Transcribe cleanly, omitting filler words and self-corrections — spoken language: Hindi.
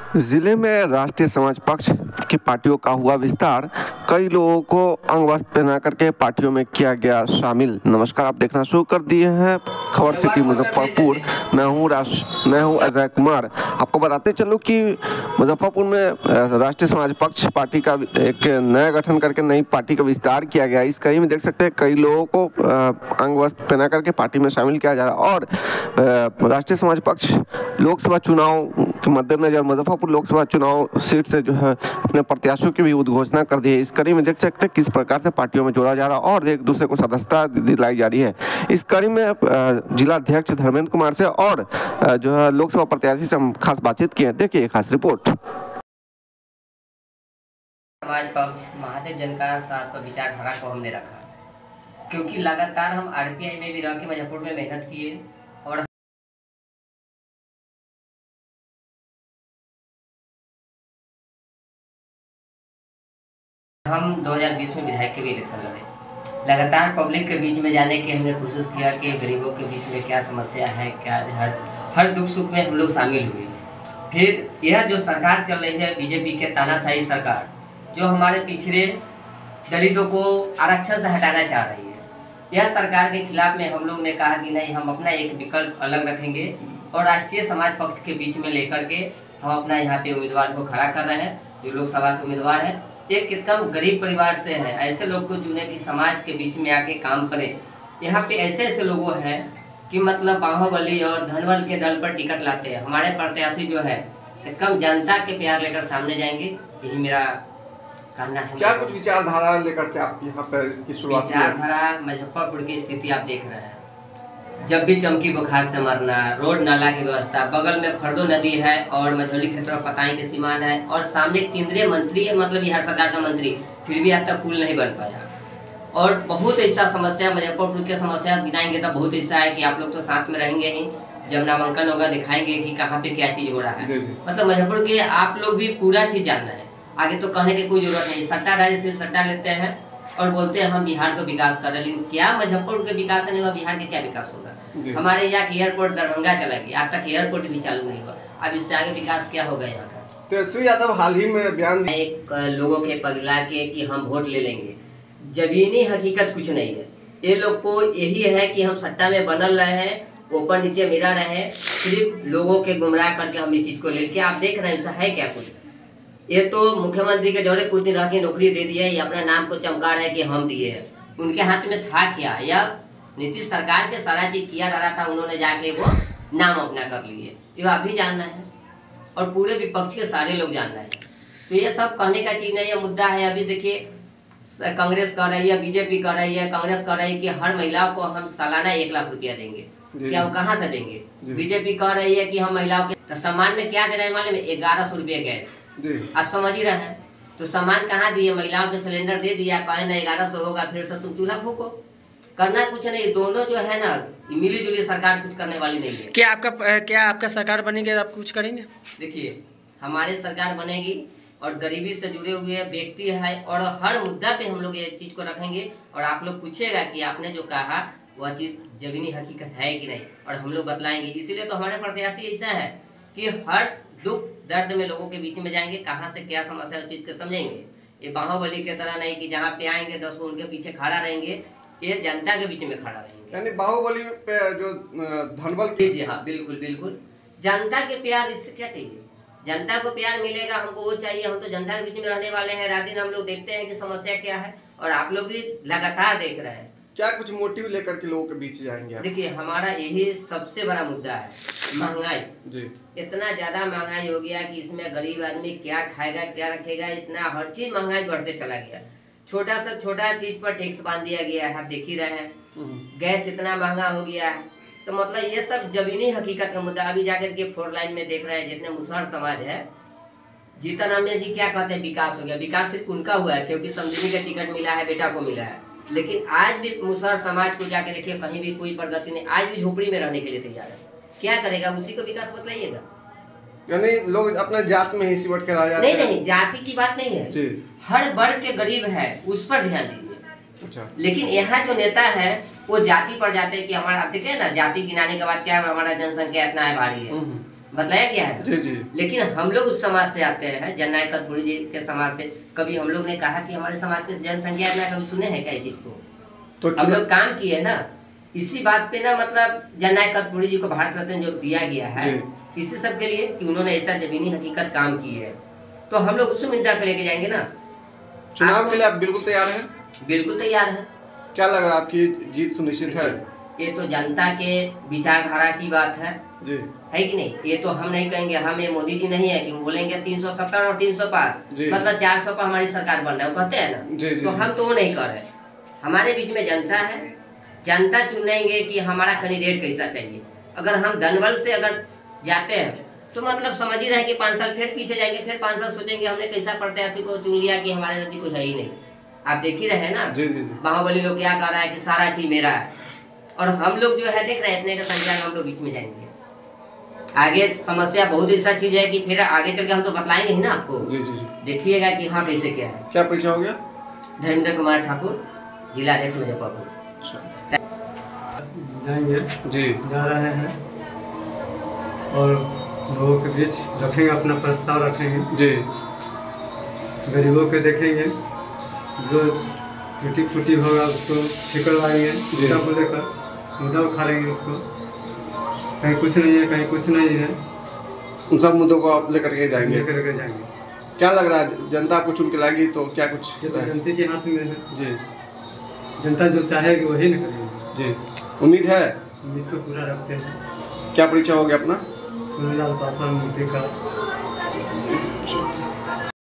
जिले में राष्ट्रीय समाज पक्ष की पार्टियों का हुआ विस्तार। कई लोगों को अंग वस्त्र पहना करके पार्टियों में किया गया शामिल। नमस्कार, आप देखना शुरू कर दिए हैं खबर सिटी मुजफ्फरपुर। मैं हूं अजय कुमार। आपको बताते चलो कि मुजफ्फरपुर में राष्ट्रीय समाज पक्ष पार्टी का एक नया गठन करके नई पार्टी का विस्तार किया गया। इस कड़ी में देख सकते हैं कई लोगों को अंग वस्त्र पहना करके पार्टी में शामिल किया जा रहा है। और राष्ट्रीय समाज पक्ष लोकसभा चुनाव के मद्देनजर मुजफ्फरपुर लोकसभा चुनाव सीट से जो है अपने प्रत्याशियों की भी उद्घोषणा कर दी है। इस कड़ी में देख सकते हैं किस प्रकार से पार्टियों में जोड़ा जा रहा है और एक दूसरे को सदस्यता दिलाई जा रही है। इस कड़ी में जिला अध्यक्ष धर्मेंद्र कुमार से और जो है लोकसभा प्रत्याशी से हम खास बातचीत की है। देखिए खास रिपोर्ट। समाज पक्ष महादेव जनकार साहब का विचारधारा को हमने रखा, क्योंकि लगातार हम आरपीआई में भी रह के मुजफ्फरपुर में मेहनत किए और हम 2020 में विधायक के भी इलेक्शन लड़े। लगातार पब्लिक के बीच में जाने की हमने कोशिश किया कि गरीबों के बीच में क्या समस्या है, क्या हर दुख सुख में हम लोग शामिल हुए। फिर यह जो सरकार चल रही है बीजेपी के तानाशाही सरकार, जो हमारे पिछड़े दलितों को आरक्षण से हटाना चाह रही है, यह सरकार के खिलाफ में हम लोग ने कहा कि नहीं, हम अपना एक विकल्प अलग रखेंगे और राष्ट्रीय समाज पक्ष के बीच में लेकर के हम अपना यहाँ पे उम्मीदवार को खड़ा कर रहे हैं। जो लोकसभा के उम्मीदवार है एक एकदम गरीब परिवार से है, ऐसे लोग को चुने कि समाज के बीच में आके काम करें। यहाँ पे ऐसे ऐसे लोगों हैं कि मतलब बाहुबली और धनबल के दल पर टिकट लाते हैं। हमारे प्रत्याशी जो है एकदम जनता के प्यार लेकर सामने जाएंगे, यही मेरा कहना है। क्या कुछ विचारधारा लेकर के आप यहाँ पे इसकी शुरुआत? विचारधारा मुजफ्फरपुर की स्थिति आप देख रहे हैं, जब भी चमकी बुखार से मरना, रोड नाला की व्यवस्था, बगल में फरदो नदी है और मझौली क्षेत्र में पताई के सीमान है और सामने केंद्रीय मंत्री है, मतलब बिहार सरकार का मंत्री, फिर भी अब तक पुल नहीं बन पाया। और बहुत ऐसा समस्या मुजफ्फरपुर की समस्या गिनाएंगे तो बहुत ऐसा है कि आप लोग तो साथ में रहेंगे ही, जब नामांकन होगा दिखाएंगे कि कहाँ पे क्या चीज हो रहा है। मतलब मुजफ्फरपुर के आप लोग भी पूरा चीज जानना है, आगे तो कहने की कोई जरूरत नहीं। सट्टाधारी सिर्फ सट्टा लेते हैं और बोलते हैं हम बिहार को विकास कर रहे हैं, लेकिन क्या मुजफ्फरपुर के विकास नहीं हुआ, बिहार के क्या विकास होगा? हमारे यहाँ के एयरपोर्ट दरभंगा चला गया, आज तक एयरपोर्ट भी चालू नहीं हुआ। अब इससे आगे विकास क्या होगा यहाँ का? तेजस्वी यादव हाल ही में बयान एक लोगों के पगला के कि हम वोट ले लेंगे, जमीनी हकीकत कुछ नहीं है। ये लोग को यही है कि हम सट्टा में बनल रहे हैं, ऊपर नीचे मिला रहे, सिर्फ लोगों के गुमराह करके हम इस चीज को लेके आप देख रहे हैं ऐसा है क्या कुछ? ये तो मुख्यमंत्री के जोड़े कुछ दिन रह के नौकरी दे दिया है, या अपना नाम को चमका रहे हैं कि हम दिए हैं। उनके हाथ में था क्या? या नीतीश सरकार के सारा चीज किया जा रहा था, उन्होंने जाके वो नाम अपना कर लिए। ये आप भी जानना है और पूरे विपक्ष के सारे लोग जानना है। तो ये सब कहने का चीज नहीं है, मुद्दा है। अभी देखिए कांग्रेस कर रही है, बीजेपी कर रही है, कांग्रेस कर रही है कि हर महिलाओं को हम सालाना 1 लाख रुपया देंगे। क्या वो कहाँ से देंगे? बीजेपी कह रही है कि हम महिलाओं के तो सम्मान में क्या दे रहे हैं मालूम है? 1100 रुपये गैस। आप समझ ही रहे हैं। तो सम्मान कहाँ दिए? महिलाओं के सिलेंडर दे दिया, कहे ना 1100 होगा, फिर से तुम चूल्हा फूको। करना कुछ नहीं, दोनों जो है ना मिली जुली सरकार कुछ करने वाली नहीं है। क्या आपका सरकार बनेगी, आप कुछ करेंगे? देखिए हमारी सरकार बनेगी और गरीबी से जुड़े हुए व्यक्ति है और हर मुद्दा पे हम लोग ये चीज को रखेंगे और आप लोग पूछेगा कि आपने जो कहा वह चीज जमीनी हकीकत है कि नहीं, और हम लोग बतलाएंगे। इसीलिए तो हमारे प्रत्याशी ऐसा है कि हर दुख दर्द में लोगों के बीच में जाएंगे, कहाँ से क्या समस्या चीज को समझेंगे। ये बाहुबली की तरह नहीं कि जहाँ पे आएंगे 10 उनके पीछे खड़ा रहेंगे, ये जनता के बीच में खड़ा रहेंगे। यानी बाहुबली पे जो धनबल की, जी हाँ बिल्कुल बिल्कुल। जनता के प्यार, इससे क्या चाहिए? जनता को प्यार मिलेगा, हमको वो चाहिए। हम तो जनता के बीच में रहने वाले हैं, रात दिन हम लोग देखते हैं कि समस्या क्या है और आप लोग भी लगातार देख रहे हैं। क्या कुछ मोटिव लेकर के लोगों के बीच जाएंगे आप? देखिए हमारा यही सबसे बड़ा मुद्दा है, महंगाई। जी। इतना ज्यादा महंगाई हो गया कि इसमें गरीब आदमी क्या खाएगा क्या रखेगा, इतना हर चीज महंगाई बढ़ते चला गया। छोटा से छोटा चीज पर टैक्स बांध दिया गया है, आप देख ही रहे हैं। गैस इतना महंगा हो गया है। तो मतलब ये सब जमीनी हकीकत का मुद्दा। अभी जाकर के 4 लाइन में देख रहे हैं, जितने मुसहर समाज है, जीतन राम जी क्या कहते हैं विकास हो गया। विकास सिर्फ उनका हुआ है क्योंकि समझने का टिकट मिला है, बेटा को मिला है, लेकिन आज भी मुसहर समाज को जाके देखिए कहीं भी कोई प्रगति नहीं। आज भी झोपड़ी में रहने के लिए तैयार है, क्या करेगा? उसी को विकास बतलाइएगा। यानी लोग अपना जात में ही सिमट कर आ जाते हैं। नहीं, जाति की बात नहीं है, हर वर्ग के गरीब है उस पर ध्यान दीजिए। अच्छा। लेकिन यहाँ जो नेता है वो जाति पर जाते हैं कि हमारा, आप देखिए ना, जाति गिनाने के बाद क्या है, हमारा जनसंख्या इतना है भारी है, बतलाया गया है। जी जी। लेकिन हम लोग उस समाज से आते हैं, जननायक कत्पुरी जी के समाज से। कभी हम लोग ने कहा कि हमारे समाज की जनसंख्या इतना, कभी सुने हैं क्या इस चीज को? तो हम लोग काम किए ना इसी बात पे ना, मतलब जननायक कत्पुरी जी को भारत रत्न जो दिया गया है इसी सब के लिए कि उन्होंने ऐसा जमीनी हकीकत काम की है, तो हम लोग उस मुद्दा को लेके जाएंगे ना। चुनाव के लिए आप बिल्कुल तैयार हैं? बिल्कुल तैयार है। क्या लग रहा है आपकी जीत सुनिश्चित है? ये तो जनता के विचारधारा की बात है जी, है कि नहीं? ये तो हम नहीं कहेंगे, हम ये मोदी जी नहीं है कि बोलेंगे 370 और 300 पार, मतलब 400 पर हमारी सरकार बन रहा है, वो कहते हैं ना। जी, जी, तो हम तो वो नहीं कर रहे। हमारे बीच में जनता है, जनता चुनेंगे कि हमारा कैंडिडेट कैसा चाहिए। अगर हम धनबल से अगर जाते हैं तो मतलब समझ ही रहे कि 5 साल फिर पीछे जाएंगे, फिर 5 साल सोचेंगे हमने कैसा प्रत्याशी को चुन लिया कि हमारे नजदीक कोई है ही नहीं। आप देख ही रहे ना। जी जी। बाहुबली लोग क्या कर रहा है कि सारा चीज मेरा है, और हम लोग जो है देख रहे हैं इतने का संख्या में हम लोग बीच में जाएंगे। आगे समस्या बहुत ऐसा चीज है कि फिर आगे चल के हम तो बतलाएंगे ही ना आपको। जी जी जी। देखिएगा कि हाँ कैसे क्या है। क्या परिचय हो गया? धर्मेंद्र कुमार ठाकुर, जिला अध्यक्ष मुजफ्फरपुर। जाएंगे जी, जा रहे हैं और लोगों के बीच रखेंगे, अपना प्रस्ताव रखेंगे जी, गरीबों के देखेंगे, जो टूटी फूटी होगा उसको ठीक करवाएंगे, मुद्दा को लेकर मुद्दा उठा लेंगे उसको, कहीं कुछ नहीं है कहीं कुछ नहीं है, उन सब मुद्दों को आप लेकर के जाएंगे। लेकर के जाएंगे। क्या लग रहा है जनता आपको चुन के लाएगी तो क्या कुछ? ये तो जनता के हाथ में है जी, जनता जो चाहेगी वही न करेगी। जी, उम्मीद है? उम्मीद तो पूरा रखते हैं। क्या परिचय हो गया अपना? सुनीलाल पासवान मूर्ति का